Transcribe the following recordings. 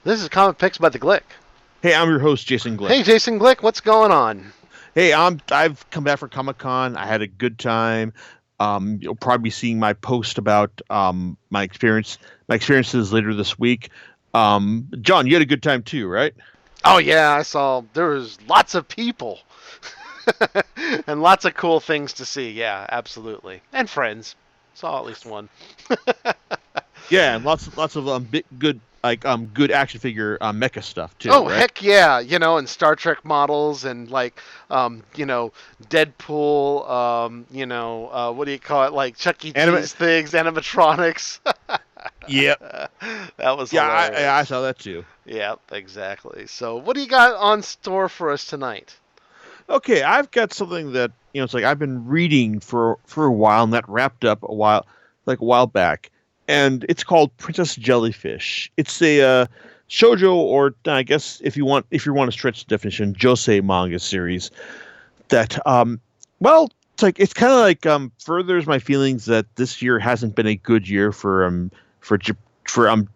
This is Comic Picks by the Glick. Hey, I'm your host, Jason Glick. Hey, Jason Glick, what's going on? Hey, I've come back from Comic Con. I had a good time. You'll probably be seeing my post about my experiences later this week. John, you had a good time too, right? Oh yeah, I saw there was lots of people and lots of cool things to see. Yeah, absolutely, and friends. Saw at least one. Yeah, and lots of good action figure mecha stuff too, Oh right? heck yeah, and Star Trek models and Deadpool, what do you call it? Like Chuck E. Anime. Cheese things, animatronics. Yeah, That was yeah, I hilarious. saw that too. Yep, exactly. So, what do you got on store for us tonight? Okay, I've got something that it's like I've been reading for a while, and that wrapped up a while back, and it's called Princess Jellyfish. It's a shoujo, or I guess if you want to stretch the definition, josei manga series that well, it's kind of like furthers my feelings that this year hasn't been a good year for Jap-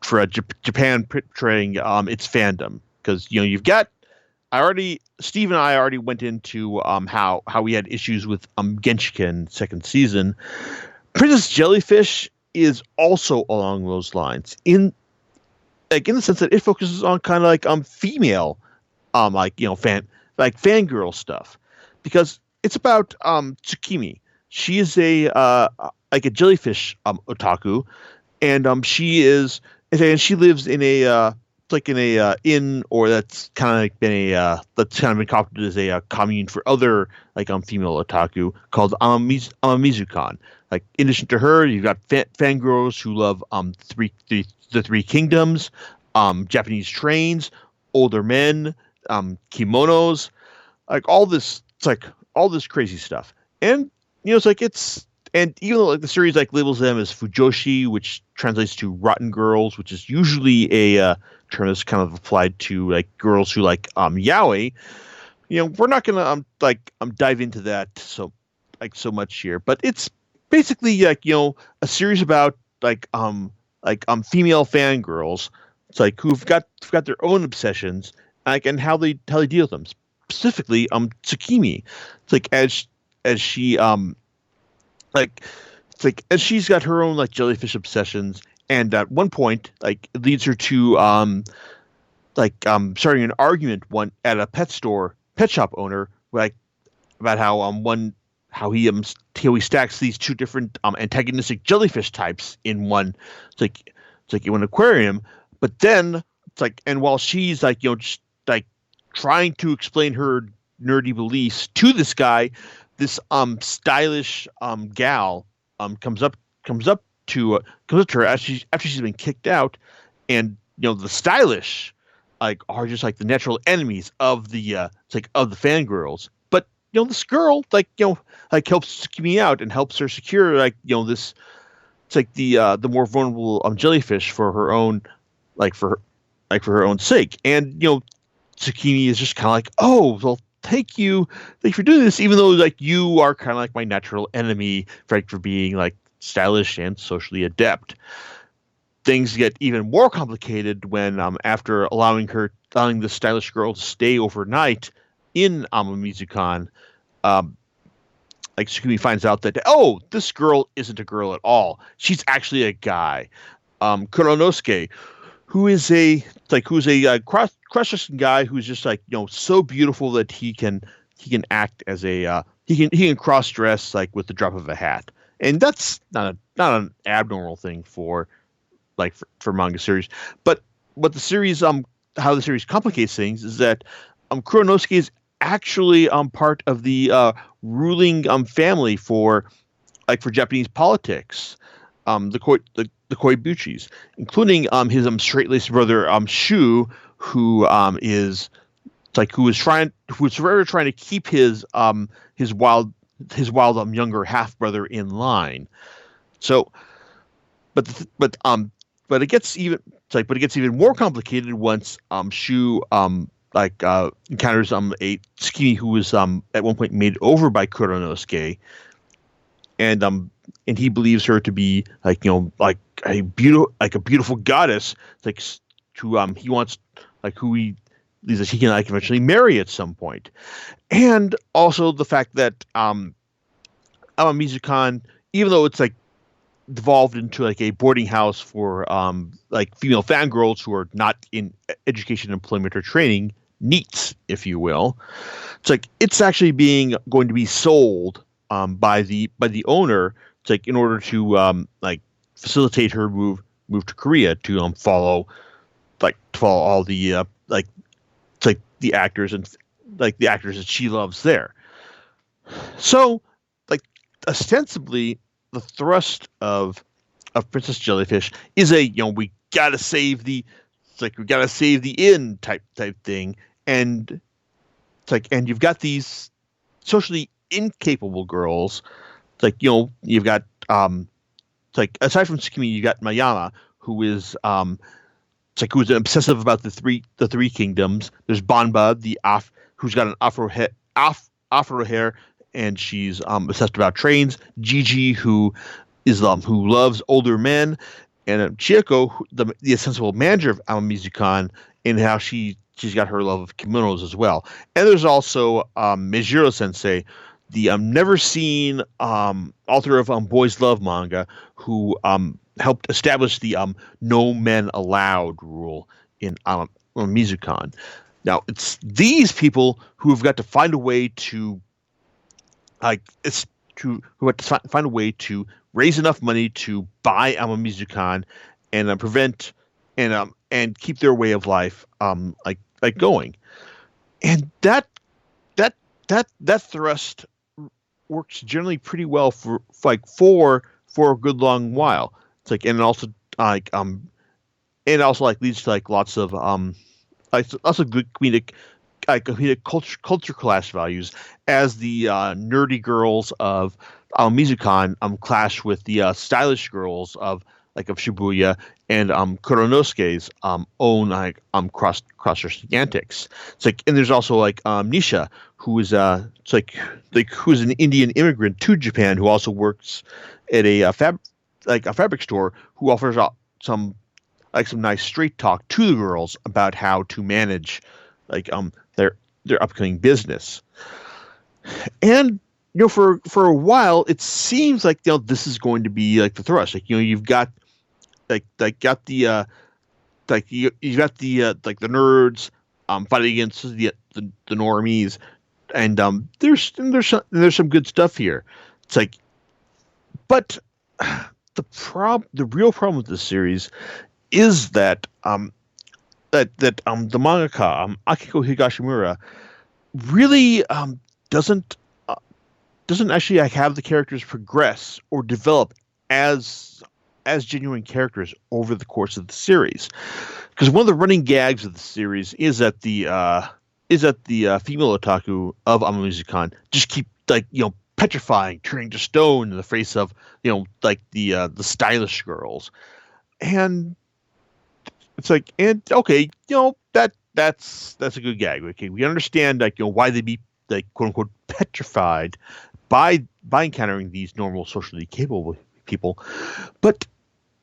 for Japan portraying its fandom, because you've got I already Steve and I already went into how we had issues with Genshiken second season. Princess Jellyfish is also along those lines, in the sense that it focuses on kind of like female fangirl stuff, because it's about Tsukimi. She is a like a jellyfish otaku, and she lives in a like in a inn, or that's kind of like been a that's kind of been copied as a commune for other female otaku called Amamizukon. Like, in addition to her, you've got fangirls who love the three kingdoms, Japanese trains, older men, kimonos, like all this. It's like all this crazy stuff, and and even though the series labels them as fujoshi, which translates to rotten girls, which is usually a term that's kind of applied to like girls who like yaoi. We're not gonna dive into that so much here, but it's basically a series about female fangirls. It's like who've got their own obsessions, and how they deal with them. Specifically, Tsukimi. It's like as she like it's like as she's got her own jellyfish obsessions, and at one point it leads her to starting an argument one at a pet shop owner, about how how he stacks these two different antagonistic jellyfish types in one. It's like in an aquarium, but then and while she's just trying to explain her nerdy beliefs to this guy, this stylish gal comes up to her after she's been kicked out, and the stylish are just the natural enemies of the of the fangirls. But this girl helps me out and helps her secure this. It's the more vulnerable jellyfish for her own for for her own sake. And Tsukimi is just kind of oh, well, thank you for doing this, even though you are kind of my natural enemy for being stylish and socially adept. Things get even more complicated when after allowing the stylish girl to stay overnight in Amamizukon, um, Tsukimi finds out that, oh, this girl isn't a girl at all. She's actually a guy. Kuronosuke, who's a cross-dressing guy who's just so beautiful that he can act as a he can cross-dress with the drop of a hat, and that's not an abnormal thing for manga series. But what the series how the series complicates things is that Kuronosuke is actually part of the ruling family for Japanese politics, the Koibuchis, including his straight-laced brother Shu, who is who is forever trying to keep his wild younger half brother in line. So, but but it gets even but it gets even more complicated once Shu encounters a Tsukimi who was at one point made over by Kuronosuke, and he believes her to be a beautiful goddess, to he wants like who he that he can like eventually marry at some point, and also the fact that Mizukon, even though it's like devolved into like a boarding house for like female fangirls who are not in education, employment, or training, neats, if you will. It's like it's actually being going to be sold by the owner. It's like in order to like facilitate her move to Korea to follow all the like it's like the actors and like the actors that she loves there. So like ostensibly the thrust of Princess Jellyfish is a we gotta save the it's like we gotta save the inn type thing, and it's like and you've got these socially incapable girls. It's like you've got it's like aside from Tsukimi, you got Mayama, who is it's like who's obsessive about the three kingdoms. There's Banba, who's got an afro hair, and she's obsessed about trains. Gigi, who loves older men, and Chieko, the sensible manager of Amamizukan, and how she's got her love of kimonos as well. And there's also Meijiro Sensei, the never seen author of Boys Love manga, who helped establish the no men allowed rule in Mizukan. Now it's these people who have got to find a way to who have to find a way to raise enough money to buy Amamizukan and prevent and keep their way of life like going, and that thrust works generally pretty well for a good long while. It's like and also like leads to like lots of like also good comedic culture clash values as the nerdy girls of Mizukan clash with the stylish girls of Shibuya and Kuronosuke's own cross antics. It's like and there's also like Nisha, who is it's like who's an Indian immigrant to Japan who also works at a fabric store, who offers some nice straight talk to the girls about how to manage their upcoming business. And for a while it seems like this is going to be like the thrust. Like you've got got the you've got the like the nerds fighting against the normies, and there's some good stuff here. It's like, but the real problem with this series is that the mangaka Akiko Higashimura really doesn't actually have the characters progress or develop as genuine characters over the course of the series. Because one of the running gags of the series is that the female otaku of Amamizukan just keep petrifying, turning to stone in the face of the stylish girls, and it's like, and okay, that's a good gag. Okay, we understand why they'd be quote unquote petrified by encountering these normal socially capable people, but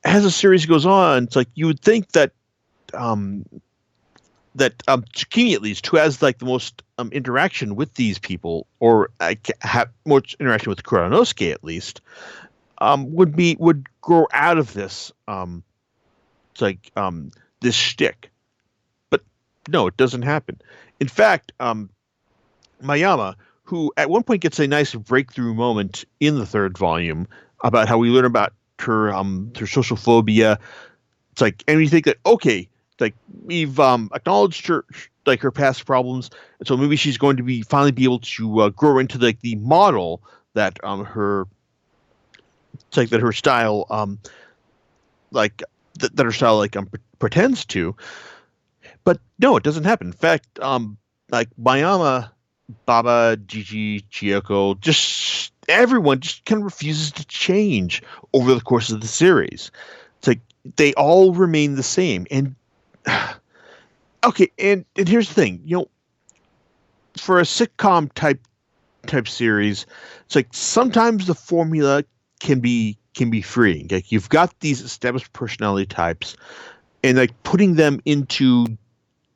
as the series goes on, it's like you would think that Tsukimi, at least, who has the most interaction with these people, or have more interaction with Kuronosuke at least, would grow out of this this shtick. But no, it doesn't happen. In fact, Mayama, who at one point gets a nice breakthrough moment in the third volume about how we learn about her social phobia. It's like, and we think that okay, we've acknowledged her past problems, and so maybe she's going to finally be able to grow into the model that her that her style that her style pretends to. But no, it doesn't happen. In fact, Mayama, Baba, Gigi, Chiyoko, just everyone just kind of refuses to change over the course of the series. It's like they all remain the same. And okay, and here's the thing, for a sitcom type series, it's like sometimes the formula can be freeing. Like you've got these established personality types, and like putting them into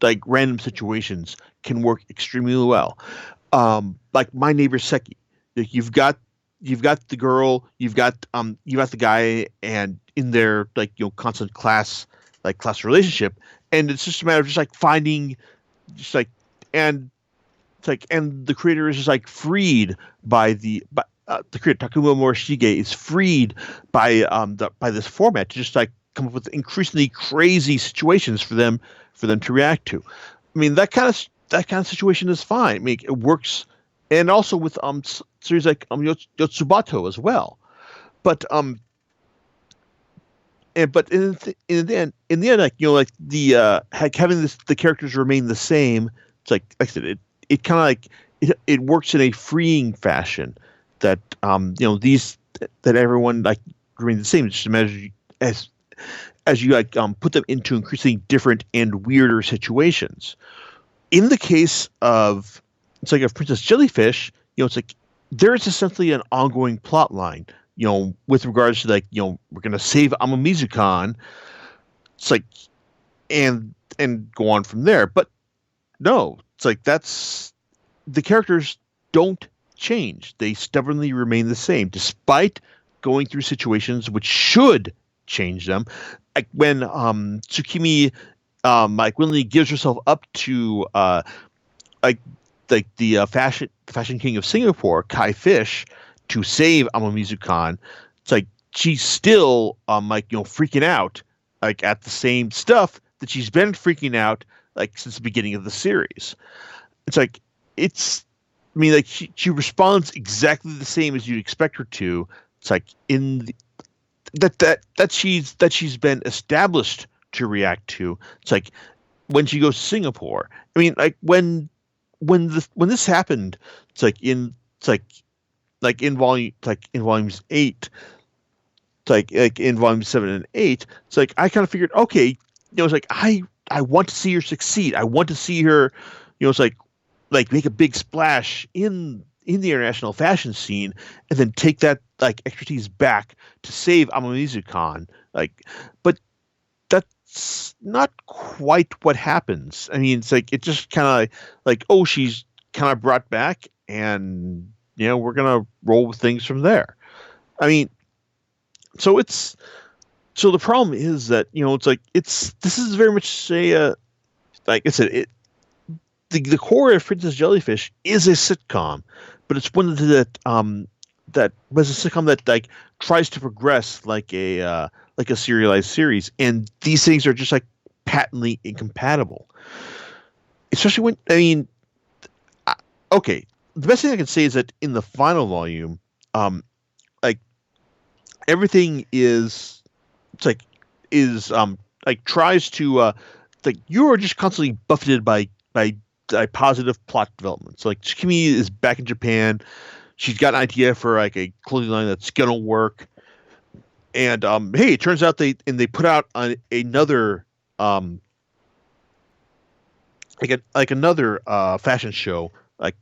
like random situations can work extremely well. Like My Neighbor Seki. Like you've got the girl, you've got the guy, and in their like constant class relationship, and it's just a matter of just like finding just like and it's like and the creator is just like freed by the creator Takuma Morishige is freed by this format to just like come up with increasingly crazy situations for them to react to. I mean that kind of situation is fine. I mean it works, and also with series like Yotsubato as well. But in the end, like having the characters remain the same. It's like I said, it kind of like it works in a freeing fashion that these that everyone like remain the same. Just imagine as you like put them into increasingly different and weirder situations. In the case of it's like of Princess Jellyfish, it's like there is essentially an ongoing plot line, with regards to like, we're gonna save Amamizukan. It's like and go on from there. But no, it's like that's the characters don't change. They stubbornly remain the same, despite going through situations which should change them. Like when Tsukimi like willingly gives herself up to like the fashion king of Singapore, Kai Fish, to save Amamizukan. It's like she's still like freaking out like at the same stuff that she's been freaking out like since the beginning of the series. It's like it's I mean like she responds exactly the same as you'd expect her to. It's like in the, that she's been established to react to. It's like when she goes to Singapore. I mean like when this happened, it's like in volumes 8, like in volumes 7 and 8. It's like I kind of figured, okay, it's like I want to see her succeed. I want to see her, it's like make a big splash in the international fashion scene, and then take that like expertise back to save Amamizukan. Like, but that's not quite what happens. I mean, it's like it just kind of like, oh, she's kind of brought back, and we're gonna roll with things from there. I mean, so it's so the problem is that it's like this is very much like I said, the core of Princess Jellyfish is a sitcom, but it's one that was a sitcom that like tries to progress like a serialized series, and these things are just like patently incompatible. Especially when I mean, okay, the best thing I can say is that in the final volume, like everything is it's like tries to like you are just constantly buffeted by positive plot developments. Like Tsukimi is back in Japan. She's got an idea for like a clothing line that's gonna work. And hey, it turns out they put out another another fashion show like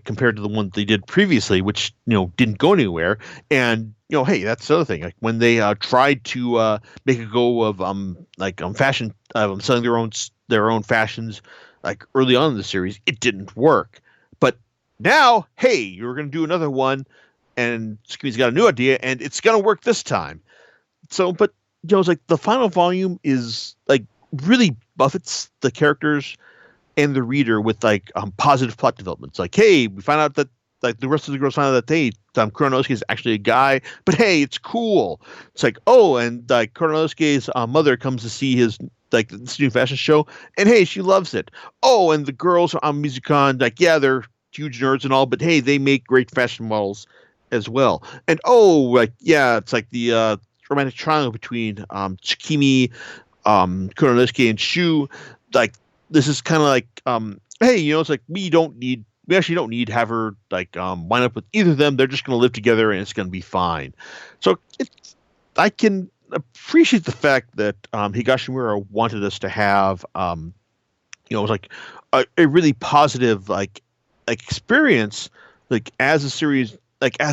compared to the one they did previously, which didn't go anywhere. And hey, that's the other thing. Like when they tried to make a go of fashion, selling their own fashions like early on in the series, it didn't work. But now, hey, you're going to do another one, and Skimi's got a new idea, and it's going to work this time. So, but it's like the final volume is like really buffets the characters and the reader with like positive plot developments. Like, hey, we find out that like the rest of the girls find out that hey, Kuronosuke is actually a guy, but hey, it's cool. It's like, oh, and like Kuronosuke's mother comes to see his like this new fashion show, and hey, she loves it. Oh, and the girls on Musicon, like, yeah, they're huge nerds and all, but hey, they make great fashion models as well. And oh, like, yeah, it's like the romantic triangle between Tsukimi, Kuronosuke, and Shu. Like, this is kind of like, hey, it's like we actually don't need to have her like wind up with either of them. They're just going to live together, and it's going to be fine. So I can appreciate the fact that Higashimura wanted us to have it was like a really positive like experience as the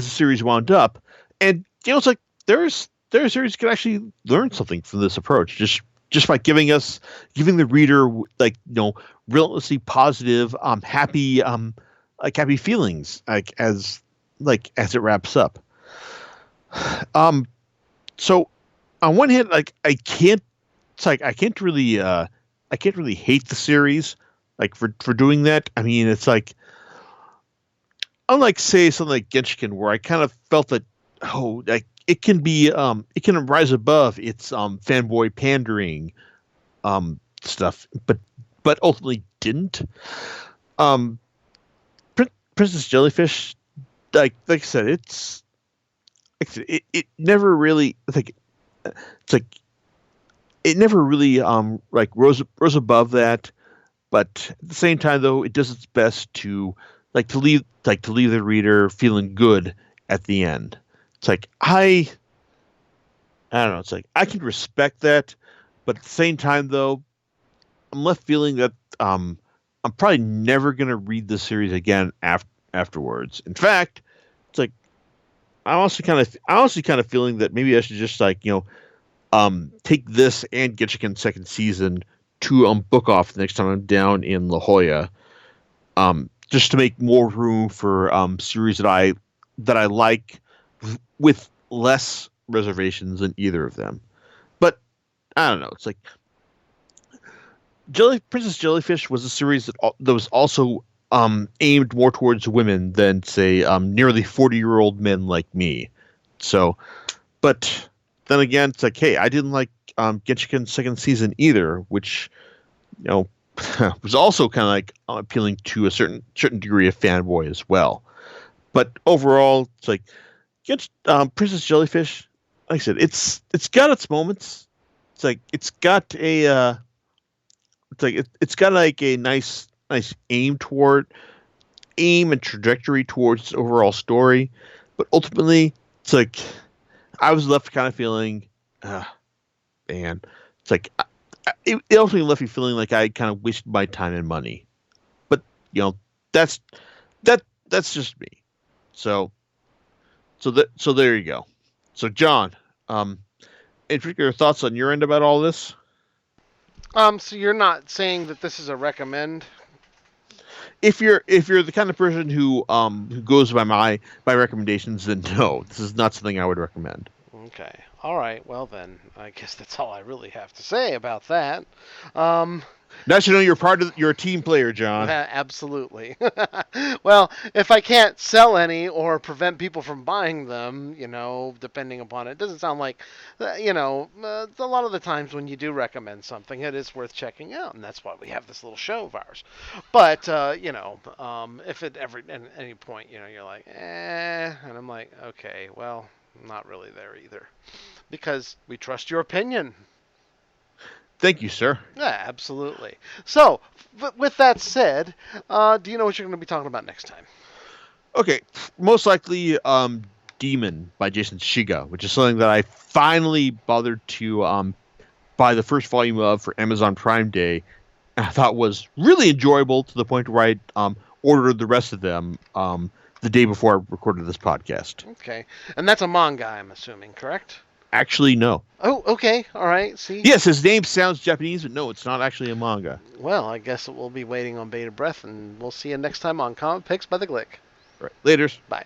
series wound up. And it's like there's a series could actually learn something from this approach, just just by giving the reader like relentlessly positive, happy, happy feelings as it wraps up. Um, so on one hand, like I can't really hate the series like for doing that. I mean, it's like unlike say something like Genshin, where I kind of felt that like it can rise above its fanboy pandering stuff, but ultimately didn't. Um, Princess Jellyfish, like I said, it never really it's like it never really like rose above that, but at the same time though it does its best to to leave the reader feeling good at the end. It's like I don't know, it's like I can respect that, but at the same time though I'm left feeling that I'm probably never gonna read the series again afterwards. In fact, it's like I honestly kind of feeling that maybe I should just take this and Genshin second season to book off the next time I'm down in La Jolla, just to make more room for series that I like with less reservations than either of them. But I don't know. It's like Princess Jellyfish was a series that was also aimed more towards women than say nearly 40-year-old men like me. So, but then again, it's like, hey, I didn't like Genshin second season either, which you know was also kind of like appealing to a certain degree of fanboy as well. But overall, it's like Princess Jellyfish. Like I said, it's got its moments. It's like it's got like a nice aim and trajectory towards its overall story, but ultimately, it's like I was left kind of feeling, man, it's like it ultimately left me feeling like I kind of wasted my time and money. But that's that's just me. So so there you go. So John, any particular thoughts on your end about all this? So you're not saying that this is a recommend? If you're the kind of person who goes by my recommendations, then no, this is not something I would recommend. Okay. All right. Well then, I guess that's all I really have to say about that. Um, Now you know you're a team player, John. Absolutely. Well, if I can't sell any or prevent people from buying them, depending upon it, it doesn't sound like, a lot of the times when you do recommend something, it is worth checking out, and that's why we have this little show of ours. But if at any point, you're like, and I'm like, okay, well, I'm not really there either, because we trust your opinion. Thank you, sir. Yeah, absolutely. So, with that said, do you know what you're going to be talking about next time? Okay, most likely Demon by Jason Shiga, which is something that I finally bothered to buy the first volume of for Amazon Prime Day. I thought was really enjoyable to the point where I ordered the rest of them the day before I recorded this podcast. Okay. And that's a manga, I'm assuming, correct? Actually, no. Oh, okay. All right. See? Yes, his name sounds Japanese, but no, it's not actually a manga. Well, I guess we'll be waiting on bated breath, and we'll see you next time on Comic Picks by the Glick. All right, laters. Bye.